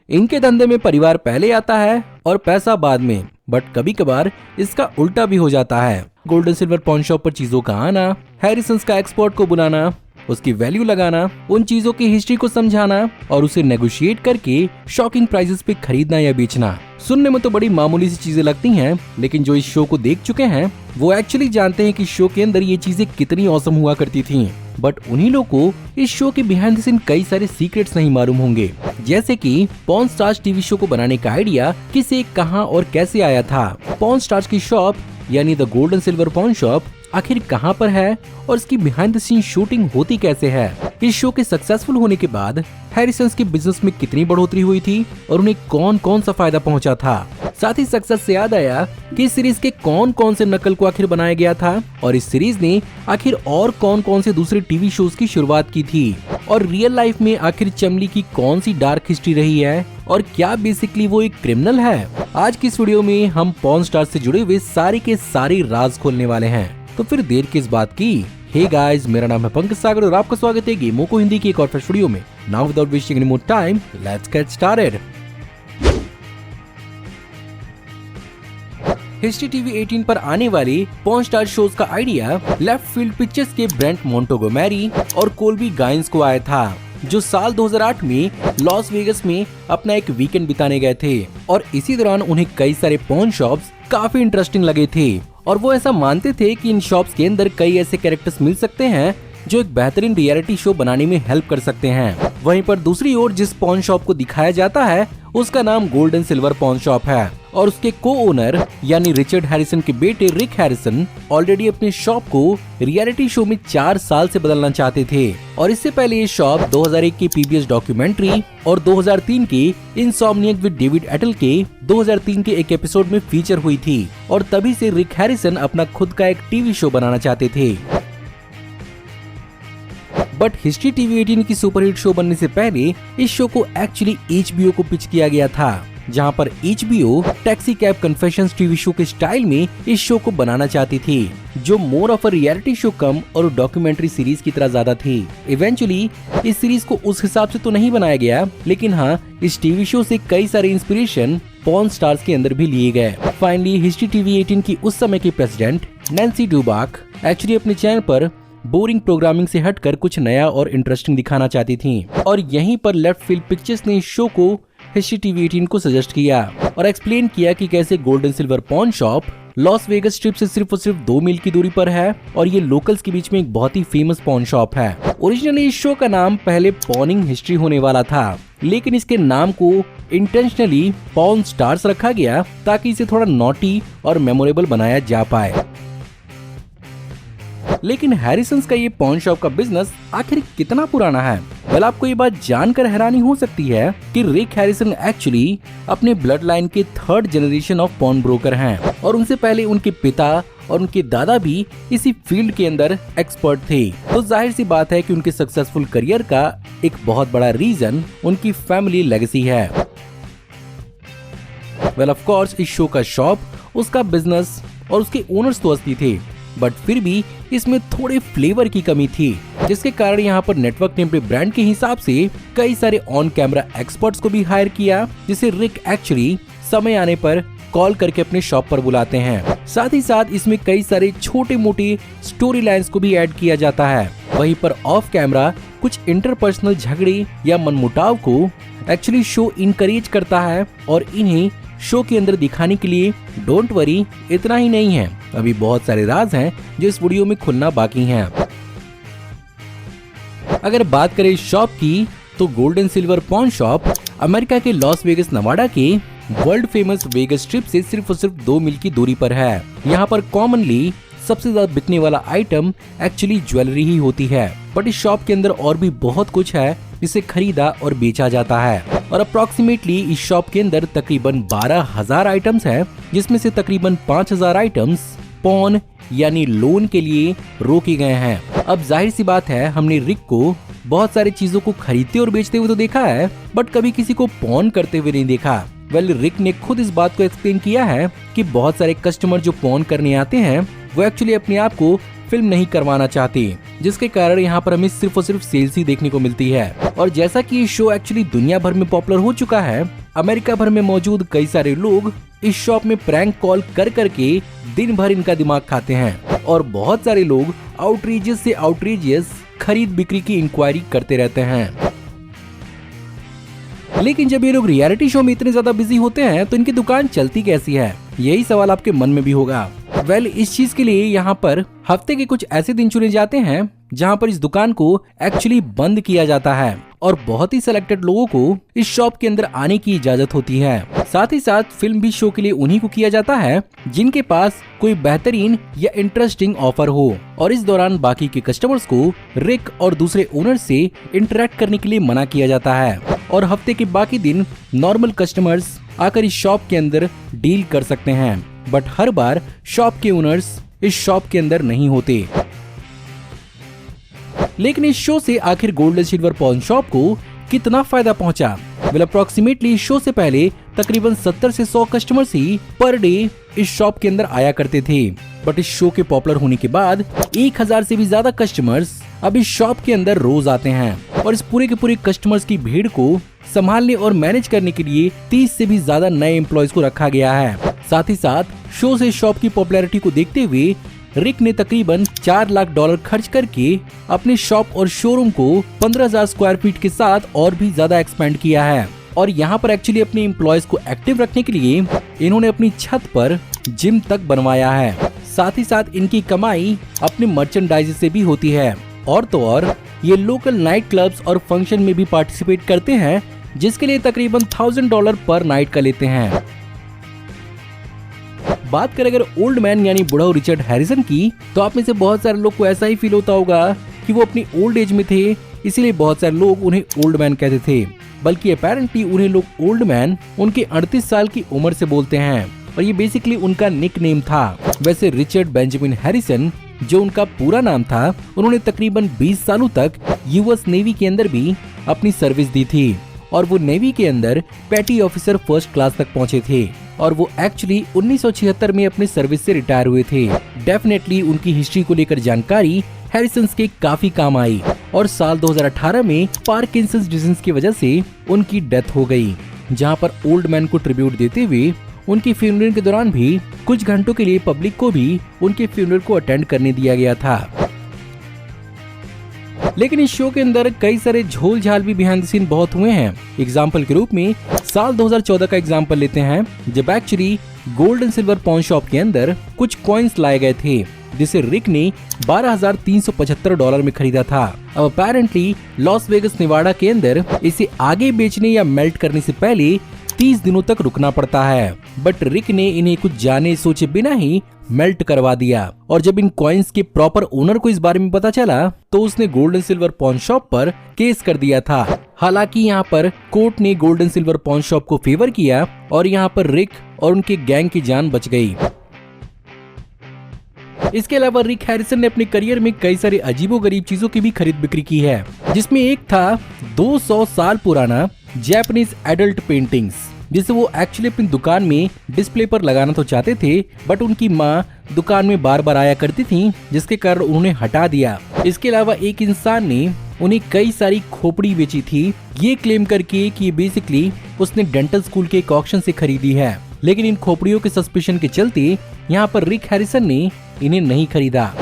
इनके धंधे में परिवार पहले आता है और पैसा बाद में, बट कभी कभार इसका उल्टा भी हो जाता है। गोल्डन सिल्वर पॉन शॉप पर चीजों का आना, हैरिसंस का एक्सपर्ट को बुलाना, उसकी वैल्यू लगाना, उन चीजों की हिस्ट्री को समझाना और उसे नेगोशिएट करके शॉकिंग प्राइसेस पे खरीदना या बेचना। सुनने में तो बड़ी मामूली सी चीजें लगती हैं, लेकिन जो इस शो को देख चुके हैं वो एक्चुअली जानते हैं कि शो के अंदर ये चीजें कितनी औसम हुआ करती थी। बट उन्हीं लोग को इस शो के बिहाइंड द सीन कई सारे सीक्रेट्स नहीं मालूम होंगे, जैसे कि पॉन स्टार्स टीवी शो को बनाने का आइडिया किसे, कहां और कैसे आया था। पॉन स्टार्स की शॉप यानी the golden silver pawn shop आखिर कहां पर है और इसकी बिहाइंड द सीन शूटिंग होती कैसे है। इस शो के सक्सेसफुल होने के बाद हैरिसंस के बिजनेस में कितनी बढ़ोतरी हुई थी और उन्हें कौन कौन सा फायदा पहुंचा था। साथ ही सक्सेस से याद आया कि इस सीरीज के कौन कौन से नकल को आखिर बनाया गया था और इस सीरीज ने आखिर और कौन कौन से दूसरे टीवी शोज की शुरुआत की थी और रियल लाइफ में आखिर चमली की कौन सी डार्क हिस्ट्री रही है और क्या बेसिकली वो एक क्रिमिनल है। आज की इस वीडियो में हम पॉन स्टार्स से जुड़े हुए सारे के सारे राज खोलने वाले हैं, तो फिर देर किस बात की। हे गाइस, मेरा नाम है पंकज सागर और आपका स्वागत है गेमों को हिंदी की एक और फ्रेश वीडियो में। Now without wasting any more time, let's get started. History TV 18 पर आने वाले पॉन स्टार शोज का आइडिया लेफ्ट फील्ड पिक्चर्स के ब्रेंट मोंटोगोमेरी और कोल्बी गाइंस को आया था, जो साल 2008 में लॉस वेगस में अपना एक वीकेंड बिताने गए थे और इसी दौरान उन्हें कई सारे पॉन शॉप्स काफी इंटरेस्टिंग लगे थे और वो ऐसा मानते थे कि इन शॉप्स के अंदर कई ऐसे कैरेक्टर्स मिल सकते हैं जो एक बेहतरीन रियलिटी शो बनाने में हेल्प कर सकते हैं। वहीं पर दूसरी ओर जिस पॉन शॉप को दिखाया जाता है उसका नाम गोल्डन सिल्वर पॉन शॉप है और उसके को ओनर यानी रिचर्ड हैरिसन के बेटे रिक हैरिसन ऑलरेडी अपने शॉप को रियलिटी शो में 4 साल से बदलना चाहते थे और इससे पहले ये शॉप 2001 की पीबीएस डॉक्यूमेंट्री और 2003 के इनसोम्नियाक विद डेविड एटल के 2003 के एक एपिसोड में फीचर हुई थी और तभी से रिक हैरिसन अपना खुद का एक टीवी शो बनाना चाहते थे। बट हिस्ट्री टीवी 18 की सुपरहिट शो बनने से पहले इस शो को एक्चुअली HBO को पिच किया गया था, जहां पर HBO taxi cab confessions TV show के स्टाइल में इस शो को बनाना चाहती थी, जो more of a reality show कम और डॉक्यूमेंट्री सीरीज की तरह ज्यादा थी। इवेंचुअली इस सीरीज को उस हिसाब से तो नहीं बनाया गया, लेकिन हाँ इस टीवी शो से कई सारे इंस्पिरेशन पॉन स्टार्स के अंदर भी लिए गए। फाइनली हिस्ट्री टीवी 18 की उस समय की प्रेसिडेंट नैन्सी ड्यूबाक एक्चुअली अपने चैनल पर बोरिंग प्रोग्रामिंग से हटकर कुछ नया और इंटरेस्टिंग दिखाना चाहती थी और यहीं पर लेफ्ट फील्ड पिक्चर्स ने इस शो को हिस्ट्री टीवी 18 को सजेस्ट किया और एक्सप्लेन किया कि कैसे golden silver pawn shop Las Vegas strip से सिर्फ और सिर्फ 2 मील की दूरी पर है और ये लोकल्स के बीच में एक बहुत ही फेमस पॉन शॉप है। ओरिजिनली इस शो का नाम पहले पॉनिंग हिस्ट्री होने वाला था, लेकिन इसके नाम को इंटेंशनली पॉन स्टार्स रखा गया ताकि इसे थोड़ा नॉटी और मेमोरेबल बनाया जा पाए। लेकिन हैरिसंस का ये पॉन शॉप का बिजनेस आखिर कितना पुराना है? वेल, आपको ये बात जानकर हैरानी हो सकती है कि रिक हैरिसन एक्चुअली अपने ब्लड लाइन के 3rd generation of porn broker हैं और उनसे पहले उनके पिता और उनके दादा भी इसी फील्ड के अंदर एक्सपर्ट थे। तो जाहिर सी बात है कि उनके सक्सेसफुल करियर का एक बहुत बड़ा रीजन उनकी फैमिली लेगेसी है। वेल, ऑफ कोर्स इस शो का शॉप, उसका बिजनेस और उसके ओनर्स तो असली थे, बट फिर भी इसमें थोड़े फ्लेवर की कमी थी, जिसके कारण यहाँ पर नेटवर्क ने अपने ब्रांड के हिसाब से कई सारे ऑन कैमरा एक्सपर्ट्स को भी हायर किया, जिसे रिक एक्चुअली समय आने पर कॉल करके अपने शॉप पर बुलाते हैं। साथ ही साथ इसमें कई सारे छोटे मोटे स्टोरी लाइन्स को भी ऐड किया जाता है। वहीं पर ऑफ कैमरा कुछ इंटरपर्सनल झगड़े या मनमुटाव को एक्चुअली शो इनकरेज करता है और इन्हें शो के अंदर दिखाने के लिए डोंट वरी इतना ही नहीं है, अभी बहुत सारे राज हैं जो इस वीडियो में खुलना बाकी हैं। अगर बात करें शॉप की तो golden silver pawn shop America के लॉस वेगस नवाडा के वर्ल्ड फेमस वेगस स्ट्रिप से सिर्फ और सिर्फ 2 मील की दूरी पर है। यहाँ पर कॉमनली सबसे ज्यादा बिकने वाला आइटम एक्चुअली ज्वेलरी ही होती है, बट इस शॉप के अंदर और भी बहुत कुछ है जिसे खरीदा और बेचा जाता है और अप्रोक्सीमेटली इस शॉप के अंदर तकरीबन 12,000 आइटम्स हैं, जिसमें से तकरीबन 5,000 आइटम्स पॉन यानी लोन के लिए रोके गए हैं। अब जाहिर सी बात है, हमने रिक को बहुत सारी चीजों को खरीदते और बेचते हुए तो देखा है, बट कभी किसी को पॉन करते हुए नहीं देखा। वेल, रिक ने खुद इस बात को एक्सप्लेन किया है कि बहुत सारे कस्टमर जो पॉन करने आते हैं वो एक्चुअली अपने आप को फिल्म नहीं करवाना चाहते, जिसके कारण यहाँ पर हमें सिर्फ और सिर्फ सेल्स ही देखने को मिलती है। और जैसा कि ये शो एक्चुअली दुनिया भर में पॉपुलर हो चुका है, अमेरिका भर में मौजूद कई सारे लोग इस शॉप में प्रैंक कॉल कर करके दिन भर इनका दिमाग खाते हैं और बहुत सारे लोग आउटरीजियस से आउटरीजियस खरीद बिक्री की इंक्वायरी करते रहते हैं। लेकिन जब ये लोग रियलिटी शो में इतने ज्यादा बिजी होते हैं तो इनकी दुकान चलती कैसी है, यही सवाल आपके मन में भी होगा। इस चीज के लिए यहाँ पर हफ्ते के कुछ ऐसे दिन चुने जाते हैं जहाँ पर इस दुकान को एक्चुअली बंद किया जाता है और बहुत ही सिलेक्टेड लोगों को इस शॉप के अंदर आने की इजाजत होती है। साथ ही साथ फिल्म भी शो के लिए उन्हीं को किया जाता है जिनके पास कोई बेहतरीन या इंटरेस्टिंग ऑफर हो। और इस दौरान बाकी के कस्टमर्स को रिक और दूसरे ओनर से इंटरेक्ट करने के लिए मना किया जाता है और हफ्ते के बाकी दिन नॉर्मल कस्टमर्स आकर इस शॉप के अंदर डील कर सकते हैं। बट हर बार शॉप के ओनर्स इस शॉप के अंदर नहीं होते। लेकिन इस शो से आखिर gold and silver pawn shop को कितना फायदा पहुंचा? अप्रोक्सीमेटली इस शो से पहले तकरीबन 70 से 100 कस्टमर्स ही पर डे इस शॉप के अंदर आया करते थे। बट इस शो के पॉपुलर होने के बाद 1000 से भी ज्यादा कस्टमर्स अब इस शॉप के अंदर रोज आते हैं और इस पूरे के पूरे कस्टमर्स की भीड़ को संभालने और मैनेज करने के लिए 30 से भी ज्यादा नए एम्प्लॉयज को रखा गया है। साथ ही साथ शो से शॉप की पॉपुलैरिटी को देखते हुए रिक ने तकरीबन $4 लाख खर्च करके अपने शॉप और शोरूम को 15,000 स्क्वायर फीट के साथ और भी ज्यादा एक्सपेंड किया है। और यहाँ पर एक्चुअली अपने एम्प्लॉयज को एक्टिव रखने के लिए इन्होंने अपनी छत पर जिम तक बनवाया है। साथ ही साथ इनकी कमाई अपने मर्चेंडाइज से भी होती है। और तो और ये लोकल नाइट क्लब्स और फंक्शन में भी पार्टिसिपेट करते हैं, जिसके लिए तकरीबन $1,000 पर नाइट का लेते हैं। बात करें अगर ओल्ड मैन यानी बुढ़ाऊ रिचर्ड हैरिसन की, तो आप में से बहुत सारे लोग को ऐसा ही फील होता होगा कि वो अपनी ओल्ड एज में थे, इसीलिए बहुत सारे लोग उन्हें ओल्ड मैन कहते थे। बल्कि अपेरेंटली उन्हें लोग ओल्ड मैन उनके 38 साल की उम्र से बोलते हैं और ये बेसिकली उनका निक नेम था। वैसे रिचर्ड बेंजामिन हैरिसन जो उनका पूरा नाम था, उन्होंने तकरीबन 20 सालों तक यूएस नेवी के अंदर भी अपनी सर्विस दी थी और वो नेवी के अंदर पैटी ऑफिसर फर्स्ट क्लास तक पहुंचे थे और वो एक्चुअली 1976 में अपने सर्विस से रिटायर हुए थे। डेफिनेटली उनकी हिस्ट्री को लेकर जानकारी हैरिसन्स के काफी काम आई और साल 2018 में पार्किंसंस डिजीज की वजह से उनकी डेथ हो गई, जहां पर ओल्ड मैन को ट्रिब्यूट देते हुए उनकी फ्यूनरल के दौरान भी कुछ घंटों के लिए पब्लिक को भी उनके फ्यूनरल को अटेंड करने दिया गया था। लेकिन इस शो के अंदर कई सारे झोल झाल भी बिहाइंड द सीन बहुत हुए हैं। एग्जाम्पल के रूप में साल 2014 का एग्जाम्पल लेते हैं, जब actually gold and silver pawn shop के अंदर कुछ कॉइन्स लाए गए थे जिसे रिक ने $12,375 में खरीदा था। अब अपेरेंटली लॉस वेगस नेवाडा के अंदर इसे आगे बेचने या मेल्ट करने से पहले 30 दिनों तक रुकना पड़ता है, बट रिक ने इन्हें कुछ जाने सोचे बिना ही मेल्ट करवा दिया। और जब इन कॉइन्स के प्रॉपर ओनर को इस बारे में पता चला तो उसने gold and silver pawn shop पर केस कर दिया था। हालांकि यहाँ पर कोर्ट ने gold and silver pawn shop को फेवर किया और यहाँ पर रिक और उनके गैंग की जान बच गई। इसके अलावा रिक हैरिसन ने अपने करियर में कई सारी अजीबोगरीब चीजों की भी खरीद बिक्री की है, जिसमें एक था 200 साल पुराना जापानीज एडल्ट पेंटिंग्स, जिसे वो एक्चुअली अपनी दुकान में डिस्प्ले पर लगाना तो चाहते थे, बट उनकी माँ दुकान में बार बार आया करती थी, जिसके कारण उन्होंने हटा दिया। इसके अलावा एक इंसान ने उन्हें कई सारी खोपड़ी बेची थी, ये क्लेम करके कि बेसिकली उसने डेंटल स्कूल के एक ऑक्शन से खरीदी है। लेकिन इन खोपड़ियों के सस्पेशन के चलते यहाँ पर रिक हैरिसन ने इन्हें नहीं खरीदा।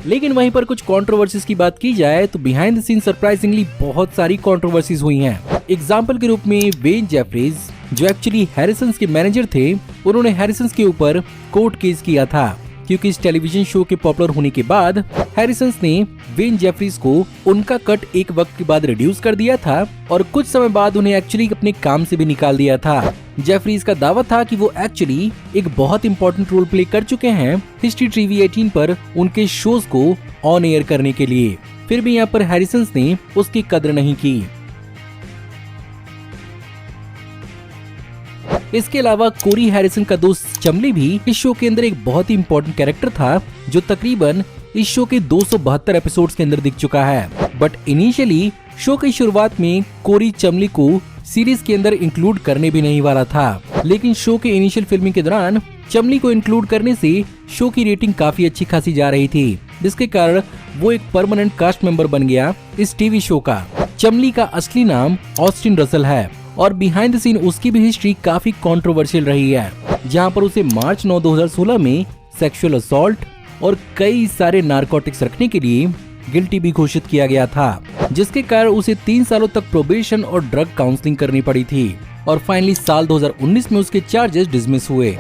लेकिन वहीं पर कुछ कंट्रोवर्सीज की बात की जाए तो बिहाइंड द सीन सरप्राइजिंगली बहुत सारी कंट्रोवर्सीज हुई हैं। एग्जाम्पल के रूप में वेन जेफरीज जो एक्चुअली हैरिसन्स के मैनेजर थे, उन्होंने हैरिसन्स के ऊपर कोर्ट केस किया था क्योंकि इस टेलीविजन शो के पॉपुलर होने के बाद हैरिसन्स ने वेन जेफरीज को उनका कट एक वक्त के बाद रिड्यूस कर दिया था और कुछ समय बाद उन्हें एक्चुअली अपने काम से भी निकाल दिया था। जेफरीज का दावा था कि वो एक्चुअली एक बहुत इंपॉर्टेंट रोल प्ले कर चुके हैं हिस्ट्री टीवी 18 पर उनके शोज को ऑन एयर करने के लिए, फिर भी यहाँ पर हैरिसन्स ने उसकी कद्र नहीं की। इसके अलावा कोरी हैरिसन का दोस्त चमली भी इस शो के अंदर एक बहुत ही इंपॉर्टेंट कैरेक्टर था, जो तकरीबन इस शो के 272 एपिसोड्स के अंदर दिख चुका है। बट इनिशियली शो की शुरुआत में कोरी चमली को सीरीज के अंदर इंक्लूड करने भी नहीं वाला था, लेकिन शो के इनिशियल फिल्मिंग के दौरान चमली को इंक्लूड करने से शो की रेटिंग काफी अच्छी खासी जा रही थी, जिसके कारण वो एक परमानेंट कास्ट मेंबर बन गया इस टीवी शो का। चमली का असली नाम ऑस्टिन रसल है और बिहाइंड द सीन उसकी भी हिस्ट्री काफी कंट्रोवर्शियल रही है, जहां पर उसे मार्च 9, 2016 में सेक्सुअल असॉल्ट और कई सारे नारकोटिक्स रखने के लिए गिल्टी भी घोषित किया गया था, जिसके कारण उसे 3 सालों तक प्रोबेशन और ड्रग काउंसलिंग करनी पड़ी थी और फाइनली साल 2019 में उसके चार्जेस डिसमिस हुए।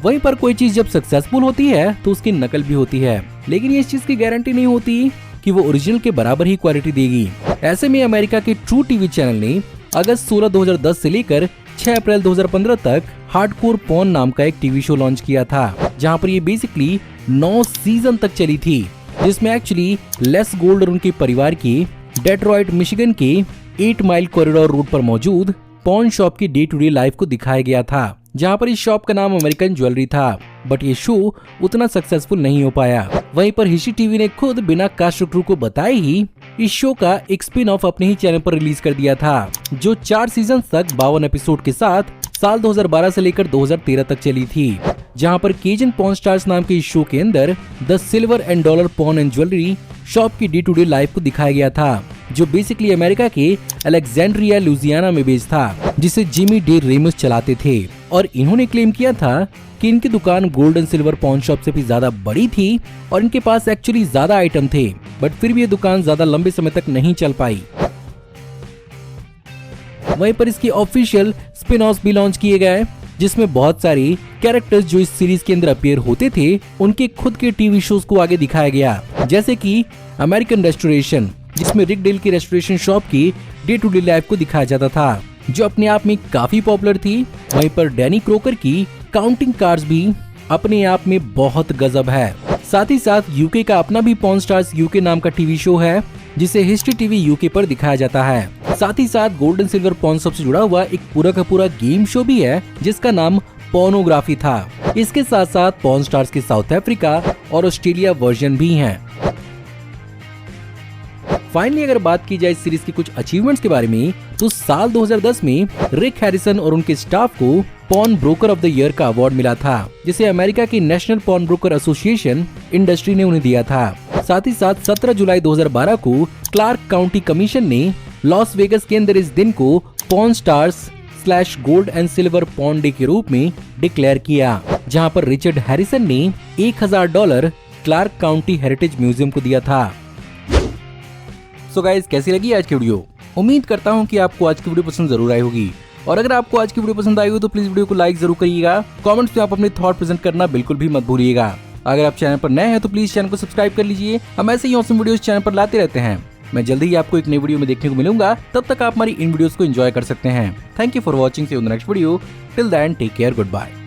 वहीं पर कोई चीज जब सक्सेसफुल होती है तो उसकी नकल भी होती है, लेकिन इस चीज की गारंटी नहीं होती कि वो ओरिजिनल के बराबर ही क्वालिटी देगी। ऐसे में अमेरिका के ट्रू टीवी चैनल ने अगस्त 16, 2010 से लेकर 6 अप्रैल 2015 तक हार्डकोर पॉर्न नाम का एक टीवी शो लॉन्च किया था, जहां पर ये बेसिकली 9 सीजन तक चली थी, जिसमें एक्चुअली लेस गोल्ड और उनके परिवार की डेट्रॉइट मिशिगन के 8 माइल कॉरिडोर रूट पर मौजूद पॉर्न शॉप की डे टू डे लाइफ को दिखाया गया था, जहां पर इस शॉप का नाम अमेरिकन ज्वेलरी था। बट ये शो उतना सक्सेसफुल नहीं हो पाया। वहीं पर हिस्ट्री टीवी ने खुद बिना कास्ट क्रू को बताए ही इस शो का एक स्पिन ऑफ अपने ही चैनल पर रिलीज कर दिया था, जो 4 सीजन तक 52 एपिसोड के साथ साल 2012 से लेकर 2013 तक चली थी, जहां पर केजन पॉर्न स्टार्स नाम के इस शो के अंदर the silver and dollar porn and jewellery shop की डे टू डे लाइफ को दिखाया गया था, जो बेसिकली अमेरिका के अलेक्जेंड्रिया लुजियाना में बेस्ड था, जिसे जिमी डे रेमस चलाते थे। और इन्होंने क्लेम किया था कि इनकी दुकान gold and silver porn shop से भी ज्यादा बड़ी थी और इनके पास एक्चुअली ज्यादा आइटम थे, बट फिर भी ये दुकान ज्यादा लंबे समय तक नहीं चल पाई। वहीं पर इसकी ऑफिशियल स्पिन ऑफ भी लॉन्च किए गए, जिसमें बहुत सारी कैरेक्टर्स जो इस सीरीज के अंदर अपीयर होते थे उनके खुद के टीवी शोज को आगे दिखाया गया, जैसे कि अमेरिकन रेस्टोरेशन, जिसमें रिक डेल की रेस्टोरेशन शॉप की डे टू डे लाइफ को दिखाया जाता था, जो अपने आप में काफी पॉपुलर थी। वहीं पर डैनी क्रोकर की काउंटिंग कार्ड्स भी अपने आप में बहुत गजब है। साथ ही साथ यूके का अपना भी पॉर्न स्टार्स यूके नाम का टीवी शो है, जिसे हिस्ट्री टीवी यूके पर दिखाया जाता है। साथ ही साथ gold and silver porn shop से जुड़ा हुआ एक पूरा का पूरा गेम शो भी है, जिसका नाम पॉर्नोग्राफी था। इसके साथ साथ पॉर्न स्टार्स के साउथ अफ्रीका और ऑस्ट्रेलिया वर्जन भी हैं। फाइनली अगर बात की जाए इस सीरीज की कुछ अचीवमेंट्स के बारे में, तो साल 2010 में रिक हैरिसन और उनके स्टाफ को porn broker of the year का अवार्ड मिला था, जिसे अमेरिका की national porn broker association industry ने उन्हें दिया था। साथ ही साथ 17 जुलाई 2012 को क्लार्क काउंटी कमीशन ने लॉस वेगस के अंदर इस दिन को porn stars / gold and silver porn day के रूप में डिक्लेयर किया, जहां पर रिचर्ड हैरिसन ने $1000 क्लार्क काउंटी हेरिटेज म्यूजियम को दिया था। सो गाइस, कैसी लगी आज की वीडियो? उम्मीद करता हूं कि आपको आज की वीडियो पसंद जरूर आई होगी, और अगर आपको आज की वीडियो पसंद आई हो तो प्लीज वीडियो को लाइक जरूर करिएगा। कमेंट्स में आप अपने थॉट प्रेजेंट करना बिल्कुल भी मत भूलिएगा। अगर आप चैनल पर नए हैं तो प्लीज चैनल को सब्सक्राइब कर लीजिए। हम ऐसे ही ऑसम वीडियोस चैनल पर लाते रहते हैं। मैं जल्दी ही आपको एक नई वीडियो में देखने को मिलूंगा। तब तक आप हमारी इन वीडियोस को एंजॉय कर सकते हैं। Thank you for watching. See you in the next video. Till then take care, good bye.